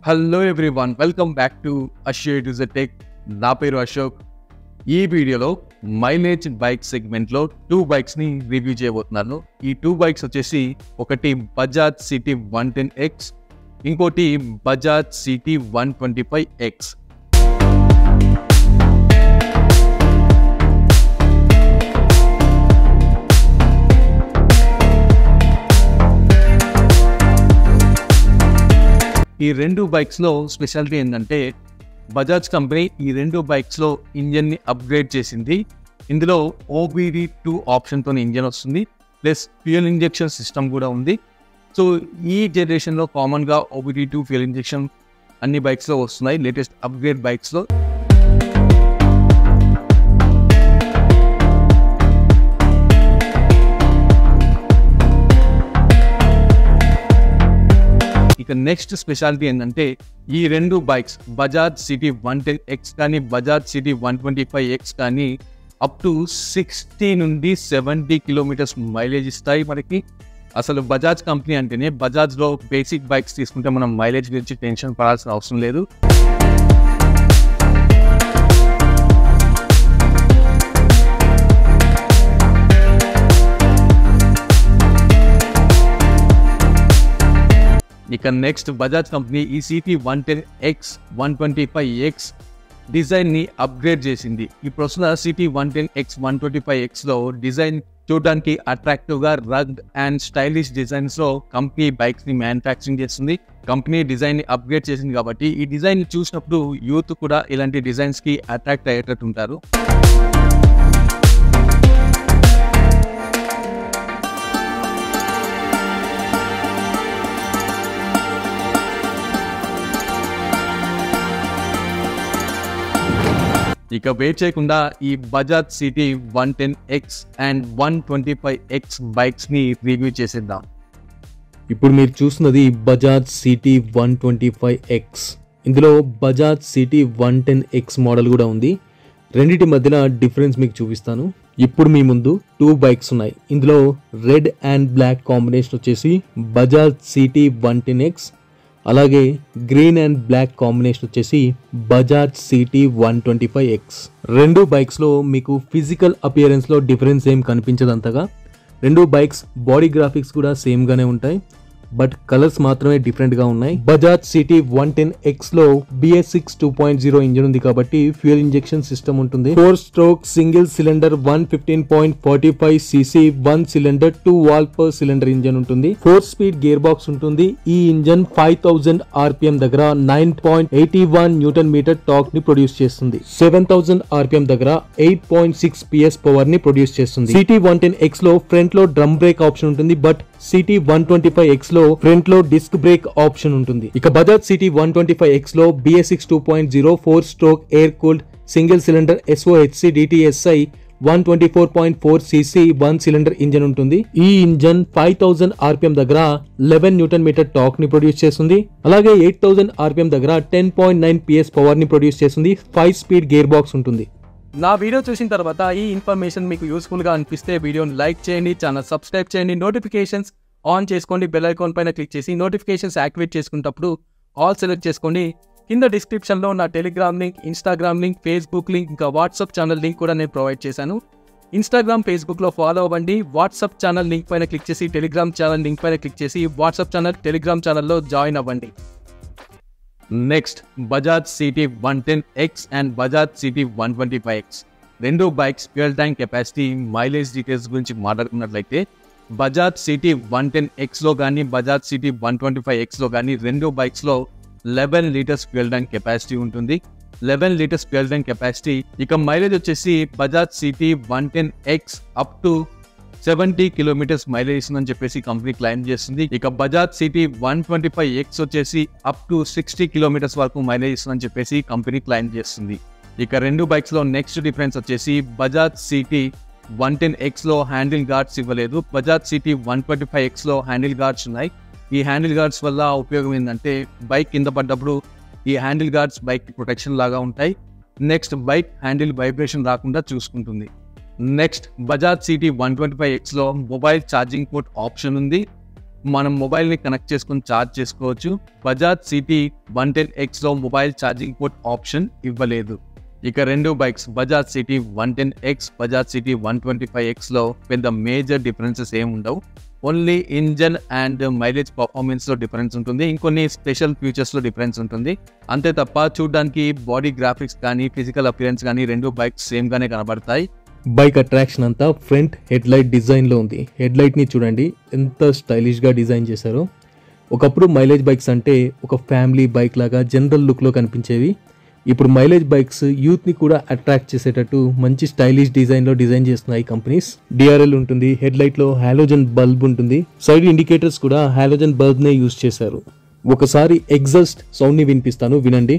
Hello everyone, welcome back to అషియేట్ to the tech. నా పేరు అశోక్. ఈ వీడియోలో మైలేజ్ బైక్ సెగ్మెంట్లో 2 బైక్స్ని రివ్యూ చేయబోతున్నాను. ఈ 2 బైక్స్ వచ్చేసి ఒకటి బజాజ్ సిటీ 110X, ఇంకోటి బజాజ్ సిటీ 125X. ఈ 2 బైక్స్లో స్పెషాలిటీ ఏంటంటే బజాజ్ కంపెనీ ఈ 2 బైక్స్లో ఇంజన్ని అప్గ్రేడ్ చేసింది. ఇందులో OBD2 ఆప్షన్తో ఇంజన్ వస్తుంది, ప్లస్ ఫ్యూయల్ ఇంజెక్షన్ సిస్టమ్ కూడా ఉంది. సో ఈ జనరేషన్లో కామన్గా OBD2 ఫ్యూయల్ ఇంజెక్షన్ అన్ని బైక్స్లో వస్తున్నాయి, లేటెస్ట్ అప్గ్రేడ్ బైక్స్లో. ఇక నెక్స్ట్ స్పెషాలిటీ ఏంటంటే ఈ 2 బైక్స్ బజాజ్ సిటీ 110X కానీ బజాజ్ సిటీ 125X కానీ అప్ టు 60 నుండి 70 కిలోమీటర్స్ మైలేజ్ ఇస్తాయి మనకి. అసలు బజాజ్ కంపెనీ అంటేనే బజాజ్లో బేసిక్ బైక్స్ తీసుకుంటే మనం మైలేజ్ గురించి టెన్షన్ పడాల్సిన అవసరం లేదు. ఇక నెక్స్ట్ బజాజ్ కంపెనీ ఈ సిటీ 110X 125X డిజైన్ని అప్గ్రేడ్ చేసింది. ఇప్పుడు వస్తున్న సిటీ 110X 125Xలో డిజైన్ చూడడానికి అట్రాక్టివ్గా రగ్డ్ అండ్ స్టైలిష్ డిజైన్స్లో కంపెనీ బైక్స్ని మ్యానుఫ్యాక్చరింగ్ చేస్తుంది. కంపెనీ డిజైన్ని అప్గ్రేడ్ చేసింది కాబట్టి ఈ డిజైన్ని చూసినప్పుడు యూత్ కూడా ఇలాంటి డిజైన్స్కి అట్రాక్ట్ అయ్యేటట్టు ఉంటారు. ఇక వెయిట్ చేయకుండా ఈ Bajaj CT 110X and 125X బైక్స్ని రివ్యూ చేసేద్దాం. ఇప్పుడు మీరు చూస్తున్నది బజాజ్ సిటీ 125X. ఇందులో బజాజ్ సిటీ 110X మోడల్ కూడా ఉంది. రెండిటి మధ్యన డిఫరెన్స్ మీకు చూపిస్తాను. ఇప్పుడు మీ ముందు 2 బైక్స్ ఉన్నాయి. ఇందులో రెడ్ అండ్ బ్లాక్ కాంబినేషన్ వచ్చేసి బజాజ్ సిటీ 110X, అలాగే గ్రీన్ అండ్ బ్లాక్ కాంబినేషన్ వచ్చేసి బజాజ్ సిటీ 125X. 2 బైక్స్లో మీకు ఫిజికల్ అపియరెన్స్లో డిఫరెన్స్ ఏం కనిపించదు అంతగా. 2 బైక్స్ బాడీ గ్రాఫిక్స్ కూడా సేమ్గానే ఉంటాయి, బట్ కలర్స్ మాత్రమే డిఫరెంట్గా ఉన్నాయి. బజాజ్ సిటీ 110Xలో BS6 2.0 ఇంజిన్ ఉంది కాబట్టి ఫ్యూయల్ ఇంజెక్షన్ సిస్టమ్ ఉంటుంది. 4 stroke single cylinder 115.45cc 1 cylinder 2 valve per cylinder engine ఉంటుంది. 4 స్పీడ్ గేర్ బాక్స్ ఉంటుంది. ఈ ఇంజన్ 5000 RPM దగ్గర 9.81 న్యూటన్ మీటర్ టార్క్ ని ప్రొడ్యూస్ చేస్తుంది. 7000 RPM దగ్గర 8.6 PS పవర్ ని ప్రొడ్యూస్ చేస్తుంది. సిటీ 110Xలో ఫ్రంట్ లో డ్రమ్ బ్రేక్ ఆప్షన్ ఉంటుంది, బట్ సిటీ 125Xలో ఫ్రంట్ లో డిస్క్ బ్రేక్ ఆప్షన్ ఉంటుంది. ఇక బజాజ్ సిటీ 125Xలో BS6 2.0 4 stroke air cooled single cylinder SOHC DTSI 124.4cc 1 cylinder engine ఉంటుంది. ఈ ఇంజన్ 5000 RPM దగ్గర 11 న్యూటన్ మీటర్ టార్క్ ని ప్రొడ్యూస్ చేస్తుంది. అలాగే 8000 RPM దగ్గర 10.9 PS పవర్ ని ప్రొడ్యూస్ చేస్తుంది. 5 స్పీడ్ గేర్ బాక్స్ ఉంటుంది. నా వీడియో చూసిన తర్వాత ఈ ఇన్ఫర్మేషన్ మీకు యూస్ఫుల్గా అనిపిస్తే వీడియోని లైక్ చేయండి, ఛానల్ సబ్స్క్రైబ్ చేయండి, నోటిఫికేషన్స్ ఆన్ చేసుకోండి, బెల్ ఐకాన్ పైన క్లిక్ చేసి నోటిఫికేషన్స్ యాక్టివేట్ చేసుకున్నప్పుడు ఆల్ సెలెక్ట్ చేసుకోండి. కింద డిస్క్రిప్షన్లో నా Telegram link, Instagram link, Facebook link, ఇంకా వాట్సాప్ ఛానల్ లింక్ కూడా నేను ప్రొవైడ్ చేశాను. ఇన్స్టాగ్రామ్, ఫేస్బుక్లో ఫాలో అవ్వండి. వాట్సాప్ ఛానల్ లింక్ పైన క్లిక్ చేసి టెలిగ్రామ్ ఛానల్ లింక్ పైన క్లిక్ చేసి వాట్సాప్ ఛానల్, టెలిగ్రామ్ ఛానల్లో జాయిన్ అవ్వండి. Next Bajaj CT 110X and Bajaj city 125X 2 bikes fuel tank capacity, mileage details గురించి మాట్లాడుకున్నట్లయితే బజాజ్ సిటీ 110Xలో కానీ బజాజ్ సిటీ 125Xలో కానీ 2 బైక్స్లో 11 లీటర్స్ ఫ్యూయల్ ట్యాంక్ కెపాసిటీ ఉంటుంది. 11 లీటర్స్ ఫ్యూయల్ ట్యాంక్ కెపాసిటీ. ఇక మైలేజ్ వచ్చేసి Bajaj CT 110X up to 70 kilometres mileage ఇస్తుందని చెప్పేసి కంపెనీ క్లైమ్ చేస్తుంది. ఇక బజాజ్ సిటీ 125X వచ్చేసి అప్ టు 60 కిలోమీటర్స్ వరకు మైలేజ్ ఇస్తుందని చెప్పేసి కంపెనీ క్లైమ్ చేస్తుంది. ఇక 2 బైక్స్లో నెక్స్ట్ డిఫరెన్స్ వచ్చేసి బజాజ్ సిటీ 110Xలో హ్యాండిల్ గార్డ్స్ ఇవ్వలేదు. బజాజ్ సిటీ 125Xలో హ్యాండిల్ గార్డ్స్ ఉన్నాయి. ఈ హ్యాండిల్ గార్డ్స్ వల్ల ఉపయోగం ఏంటంటే బైక్ కింద పడ్డప్పుడు ఈ హ్యాండిల్ గార్డ్స్ బైక్ ప్రొటెక్షన్ లాగా ఉంటాయి. నెక్స్ట్ బైక్ హ్యాండిల్ వైబ్రేషన్ రాకుండా చూసుకుంటుంది. నెక్స్ట్ బజాజ్ సిటీ 125Xలో మొబైల్ ఛార్జింగ్ పోర్ట్ ఆప్షన్ ఉంది. మనం మొబైల్ని కనెక్ట్ చేసుకుని ఛార్జ్ చేసుకోవచ్చు. బజాజ్ సిటీ 110Xలో మొబైల్ ఛార్జింగ్ పోర్ట్ ఆప్షన్ ఇవ్వలేదు. ఇక రెండు bikes Bajaj CT 110X, Bajaj CT 125Xలో పెద్ద మేజర్ డిఫరెన్సెస్ ఏముండవు. ఓన్లీ ఇంజన్ అండ్ మైలేజ్ పర్ఫార్మెన్స్లో డిఫరెన్స్ ఉంటుంది, ఇంకొన్ని స్పెషల్ ఫీచర్స్లో డిఫరెన్స్ ఉంటుంది. అంతే తప్ప చూడడానికి బాడీ గ్రాఫిక్స్ కానీ ఫిజికల్ అపియరెన్స్ కానీ రెండు బైక్స్ సేమ్గానే కనబడతాయి. బైక్ అట్రాక్షన్ అంతా ఫ్రంట్ హెడ్ లైట్ డిజైన్లో ఉంది. హెడ్ లైట్ని చూడండి ఎంత స్టైలిష్గా డిజైన్ చేశారో. ఒకప్పుడు మైలేజ్ బైక్స్ అంటే ఒక ఫ్యామిలీ బైక్ లాగా జనరల్ లుక్లో కనిపించేవి. ఇప్పుడు మైలేజ్ బైక్స్ యూత్ని కూడా అట్రాక్ట్ చేసేటట్టు మంచి స్టైలిష్ డిజైన్లో డిజైన్ చేస్తున్నాయి కంపెనీస్. డిఆర్ఎల్ ఉంటుంది, హెడ్ లైట్లో హాలోజన్ బల్బ్ ఉంటుంది, సైడ్ ఇండికేటర్స్ కూడా హాలోజన్ బల్బ్నే యూజ్ చేశారు. ఒకసారి ఎగ్జాస్ట్ సౌండ్ని వినిపిస్తాను, వినండి.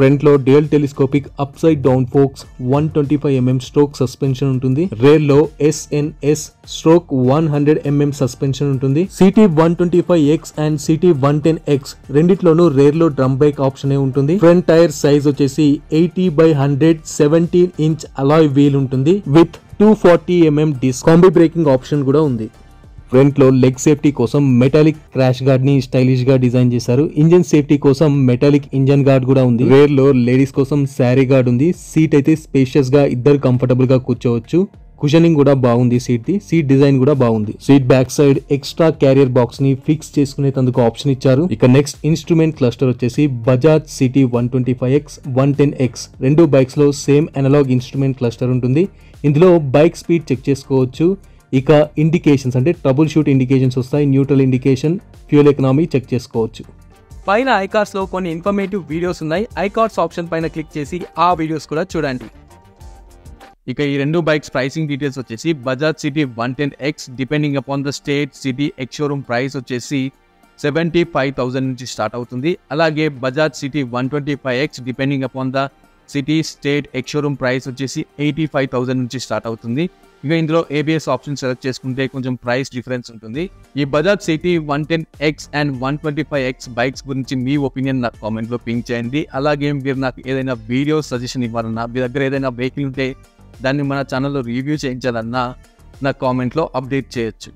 ఫ్రంట్ లో dual telescopic upside down forks 125mm stroke suspension ఉంటుంది. రేర్ లో SNS స్ట్రోక్ 100mm సస్పెన్షన్ ఉంటుంది. CT 125X and CT 110X రెండిట్లోనూ రేర్ లో డ్రమ్ బ్రేక్ ఆప్షన్ ఉంటుంది. ఫ్రంట్ టైర్ సైజ్ వచ్చేసి 80/100 17-inch అలాయ్ వీల్ ఉంటుంది with 240mm disc. Combi braking option కూడా ఉంది. ఫ్రంట్ లో లెగ్ సేఫ్టీ కోసం మెటాలిక్ క్రాష్ గార్డ్ ని స్టైలిష్ గా డిజైన్ చేశారు. ఇంజన్ సేఫ్టీ కోసం మెటాలిక్ ఇంజన్ గార్డ్ కూడా ఉంది. రేర్ లో లేడీస్ కోసం శారీ గార్డ్ ఉంది. సీట్ అయితే స్పేషియస్ గా ఇద్దరు కంఫర్టబుల్ గా కూర్చోవచ్చు. కుషనింగ్ కూడా బాగుంది. సీట్ డిజైన్ కూడా బాగుంది. Seat back side extra carrier box ని ఫిక్స్ చేసుకునేందుకు ఆప్షన్ ఇచ్చారు. ఇక నెక్స్ట్ ఇన్స్ట్రుమెంట్ క్లస్టర్ వచ్చేసి బజాజ్ సిటీ 125X 110X రెండు బైక్స్ లో సేమ్ అనలాగ్ ఇన్స్ట్రుమెంట్ క్లస్టర్ ఉంటుంది. ఇందులో బైక్ స్పీడ్ చెక్ చేసుకోవచ్చు. ఇక ఇండికేషన్స్ అంటే ట్రబుల్ షూట్ ఇండికేషన్స్ వస్తాయి. Neutral indication, fuel economy check చేసుకోవచ్చు. పైన ఐకార్డ్స్లో కొన్ని ఇన్ఫర్మేటివ్ వీడియోస్ ఉన్నాయి. ఐకార్డ్స్ ఆప్షన్ పైన క్లిక్ చేసి ఆ వీడియోస్ కూడా చూడండి. ఇక ఈ రెండు బైక్స్ ప్రైసింగ్ డీటెయిల్స్ వచ్చేసి Bajaj CT 110X depending upon the state city ex showroom price వచ్చేసి 75,000 నుంచి స్టార్ట్ అవుతుంది. అలాగే Bajaj city 125X depending upon the city state ex showroom price వచ్చేసి 85,000 నుంచి స్టార్ట్ అవుతుంది. ఇక ఇందులో ABS ఆప్షన్ సెలెక్ట్ చేసుకుంటే కొంచెం ప్రైస్ డిఫరెన్స్ ఉంటుంది. ఈ Bajaj CT 110X and 125X bikes గురించి మీ ఒపీనియన్ నాకు కామెంట్లో పింక్ చేయండి. అలాగే మీరు నాకు ఏదైనా వీడియో సజెషన్ ఇవ్వాలన్నా, మీ దగ్గర ఏదైనా వెహికల్ ఉంటే దాన్ని మన ఛానల్లో రివ్యూ చేయించాలన్నా నాకు కామెంట్లో అప్డేట్ చేయొచ్చు.